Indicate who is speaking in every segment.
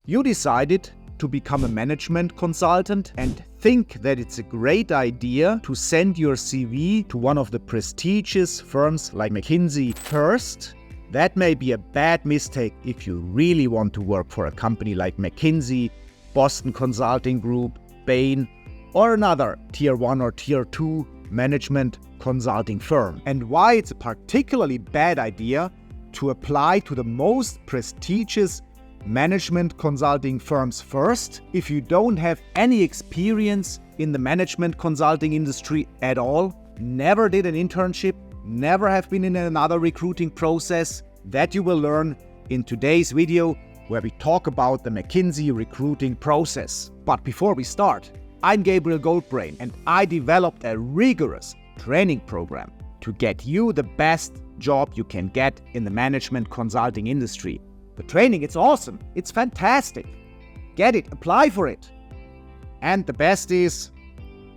Speaker 1: You decided to become a management consultant and think that it's a great idea to send your CV to one of the prestigious firms like McKinsey First. That may be a bad mistake if you really want to work for a company like McKinsey, Boston Consulting Group, Bain, or another Tier 1 or Tier 2 management consulting firm. And why it's a particularly bad idea to apply to the most prestigious management consulting firms first if you don't have any experience in the management consulting industry at all, never did an internship, never have been in another recruiting process. That you will learn in today's video, where we talk about the McKinsey recruiting process. But before we start, I'm Gabriel Goldbrain, and I developed a rigorous training program to get you the best job you can get in the management consulting industry. The training, it's awesome. It's fantastic. Get it, apply for it. And the best is,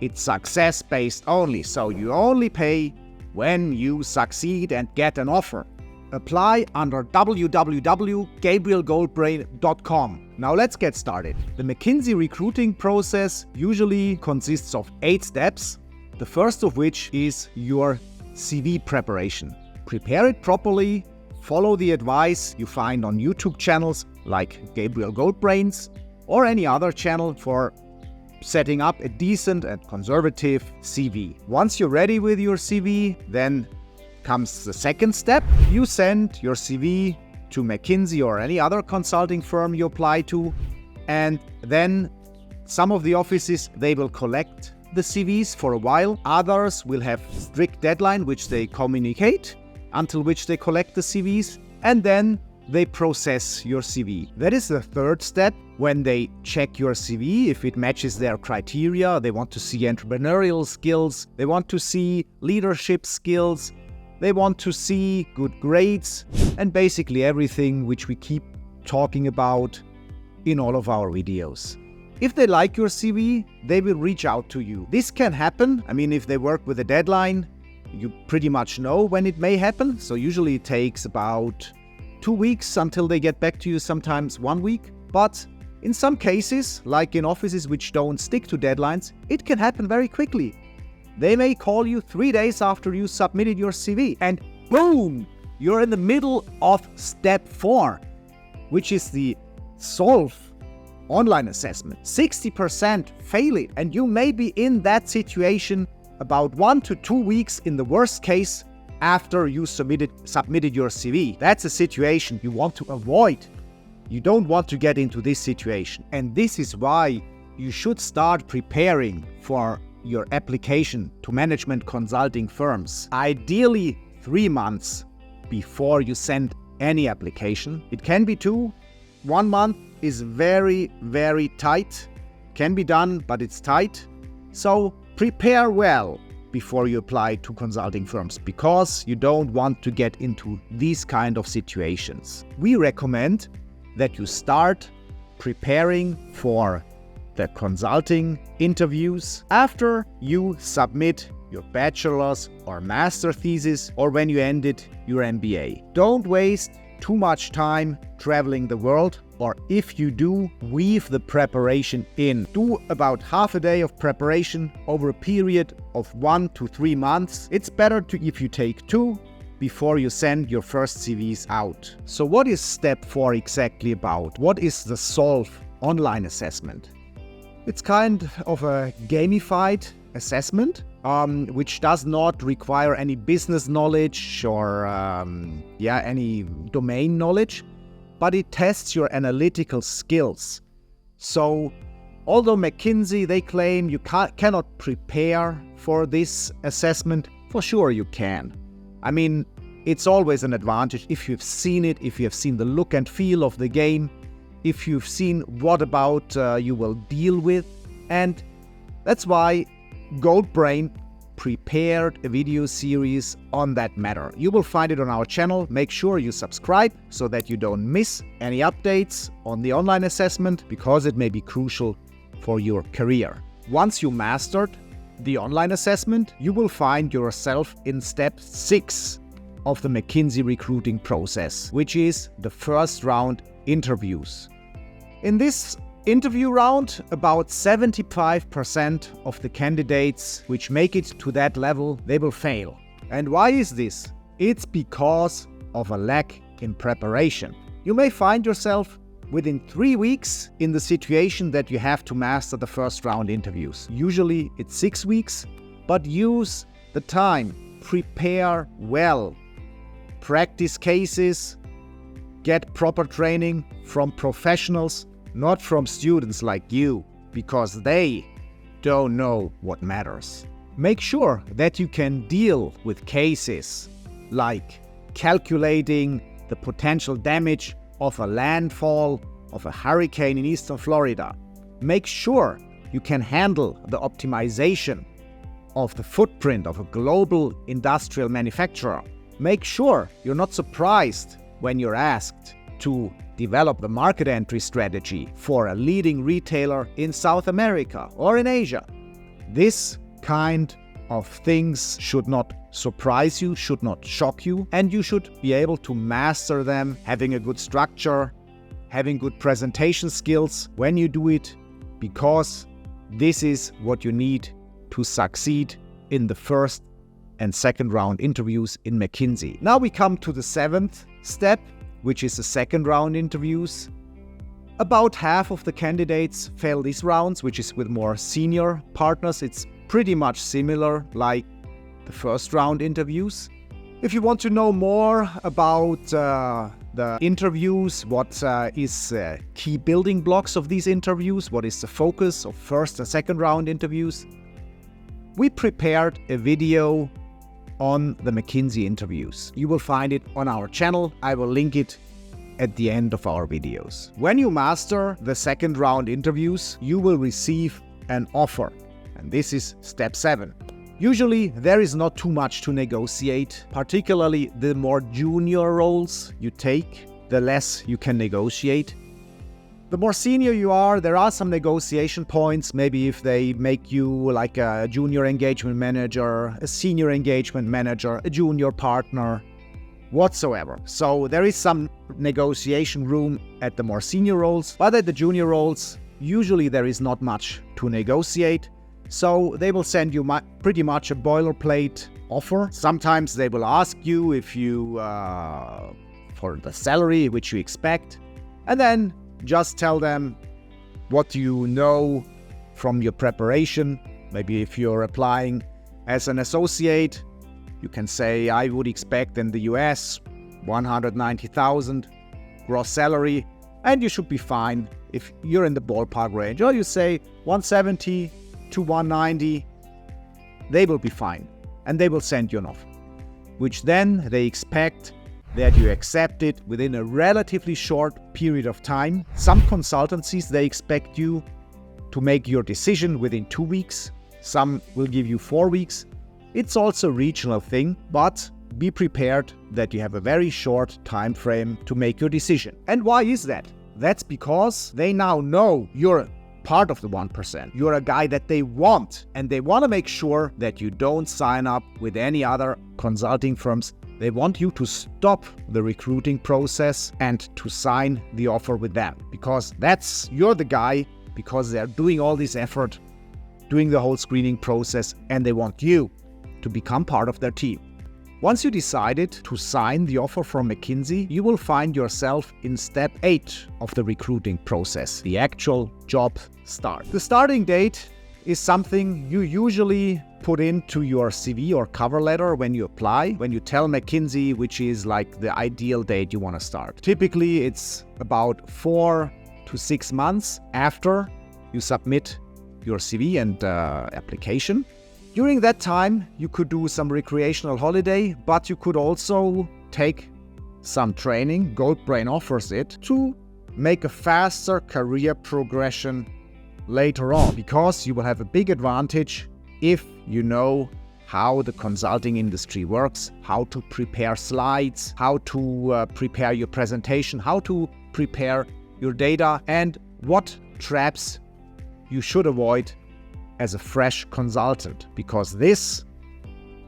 Speaker 1: it's success-based only, so you only pay when you succeed and get an offer. Apply under www.gabrielgoldbrain.com. Now let's get started. The McKinsey recruiting process usually consists of 8 steps, the first of which is your CV preparation. Prepare it properly, follow the advice you find on YouTube channels like Gabriel Goldbrain's or any other channel for setting up a decent and conservative CV. Once you're ready with your CV, then comes the second step. You send your CV to McKinsey or any other consulting firm you apply to, and then some of the offices, they will collect the CVs for a while. Others will have strict deadline which they communicate, until which they collect the CVs, and then they process your CV. That is the third step, when they check your CV if it matches their criteria. They want to see entrepreneurial skills, they want to see leadership skills, they want to see good grades, and basically everything which we keep talking about in all of our videos. If they like your CV, they will reach out to you. This can happen. If they work with a deadline, you pretty much know when it may happen. So usually it takes about 2 weeks until they get back to you, sometimes 1 week. But in some cases, like in offices which don't stick to deadlines, it can happen very quickly. They may call you 3 days after you submitted your CV, and boom, you're in the middle of step 4, which is the solve online assessment. 60% fail it, and you may be in that situation about 1 to 2 weeks in the worst case after you submitted your CV. That's a situation you want to avoid. You don't want to get into this situation. And this is why you should start preparing for your application to management consulting firms. Ideally 3 months before you send any application. It can be 2. 1 month is very, very tight. Can be done, but it's tight. So prepare well before you apply to consulting firms, because you don't want to get into these kind of situations. We recommend that you start preparing for the consulting interviews after you submit your bachelor's or master thesis, or when you ended your MBA. Don't waste too much time traveling the world, or if you do, weave the preparation in. Do about half a day of preparation over a period of 1 to 3 months. It's better if you take 2 before you send your first CVs out. So what is step 4 exactly about? What is the solve online assessment? It's kind of a gamified assessment, which does not require any business knowledge or any domain knowledge, but it tests your analytical skills. So although McKinsey, they claim you cannot prepare for this assessment, for sure you can. It's always an advantage if you've seen it, if you have seen the look and feel of the game, if you've seen what about you will deal with. And that's why Goldbrain prepared a video series on that matter. You will find it on our channel. Make sure you subscribe so that you don't miss any updates on the online assessment, because it may be crucial for your career. Once you mastered the online assessment, you will find yourself in step 6 of the McKinsey recruiting process, which is the first round interviews. In this interview round, about 75% of the candidates which make it to that level, they will fail. And why is this? It's because of a lack in preparation. You may find yourself within 3 weeks in the situation that you have to master the first round interviews. Usually it's 6 weeks, but use the time, prepare well, practice cases, get proper training from professionals, not from students like you, because they don't know what matters. Make sure that you can deal with cases like calculating the potential damage of a landfall of a hurricane in eastern Florida. Make sure you can handle the optimization of the footprint of a global industrial manufacturer. Make sure you're not surprised when you're asked to develop the market entry strategy for a leading retailer in South America or in Asia. This kind of things should not surprise you, should not shock you, and you should be able to master them, having a good structure, having good presentation skills when you do it, because this is what you need to succeed in the first and second round interviews in McKinsey. Now we come to the 7th step, which is the second round interviews. About half of the candidates fail these rounds, which is with more senior partners. It's pretty much similar like the first round interviews. If you want to know more about the interviews, what is key building blocks of these interviews, what is the focus of first and second round interviews, we prepared a video on the McKinsey interviews. You will find it on our channel. I will link it at the end of our videos. When you master the second round interviews, you will receive an offer. And this is step 7. Usually there is not too much to negotiate, particularly the more junior roles you take, the less you can negotiate. The more senior you are, there are some negotiation points. Maybe if they make you like a junior engagement manager, a senior engagement manager, a junior partner, whatsoever. So there is some negotiation room at the more senior roles, but at the junior roles, usually there is not much to negotiate. So they will send you pretty much a boilerplate offer. Sometimes they will ask you if you, for the salary which you expect, and then just tell them what you know from your preparation. Maybe if you're applying as an associate, you can say, I would expect in the US 190,000 gross salary, and you should be fine if you're in the ballpark range. Or you say 170 to 190, they will be fine, and they will send you an offer, which then they expect that you accept it within a relatively short period of time. Some consultancies, they expect you to make your decision within 2 weeks. Some will give you 4 weeks. It's also a regional thing, but be prepared that you have a very short time frame to make your decision. And why is that? That's because they now know you're part of the 1%. You're a guy that they want, and they want to make sure that you don't sign up with any other consulting firms. They want you to stop the recruiting process and to sign the offer with them, because you're the guy, because they're doing all this effort, doing the whole screening process, and they want you to become part of their team. Once you decided to sign the offer from McKinsey, you will find yourself in step 8 of the recruiting process, the actual job start. The starting date is something you usually put into your CV or cover letter when you apply, when you tell McKinsey which is like the ideal date you want to start. Typically, it's about 4 to 6 months after you submit your CV and application. During that time, you could do some recreational holiday, but you could also take some training. Goldbrain offers it to make a faster career progression later on, because you will have a big advantage if you know how the consulting industry works, how to prepare slides, how to prepare your presentation, how to prepare your data, and what traps you should avoid as a fresh consultant, because this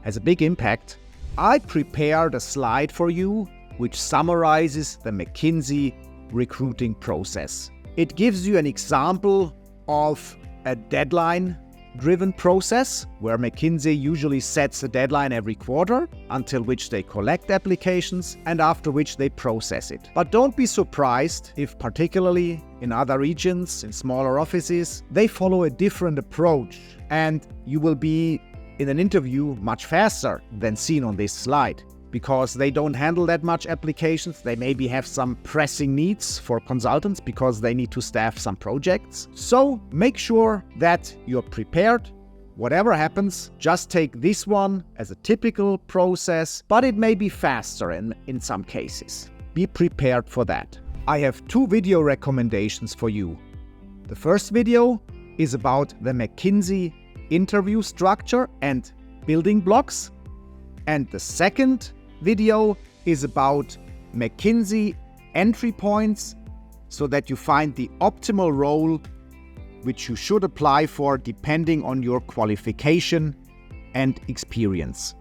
Speaker 1: has a big impact. I prepared a slide for you which summarizes the McKinsey recruiting process. It gives you an example of a deadline-driven process where McKinsey usually sets a deadline every quarter until which they collect applications and after which they process it. But don't be surprised if, particularly in other regions, in smaller offices, they follow a different approach and you will be in an interview much faster than seen on this slide. Because they don't handle that much applications. They maybe have some pressing needs for consultants because they need to staff some projects. So make sure that you're prepared. Whatever happens, just take this one as a typical process, but it may be faster in some cases. Be prepared for that. I have 2 video recommendations for you. The first video is about the McKinsey interview structure and building blocks. And the second video is about McKinsey entry points so that you find the optimal role which you should apply for depending on your qualification and experience.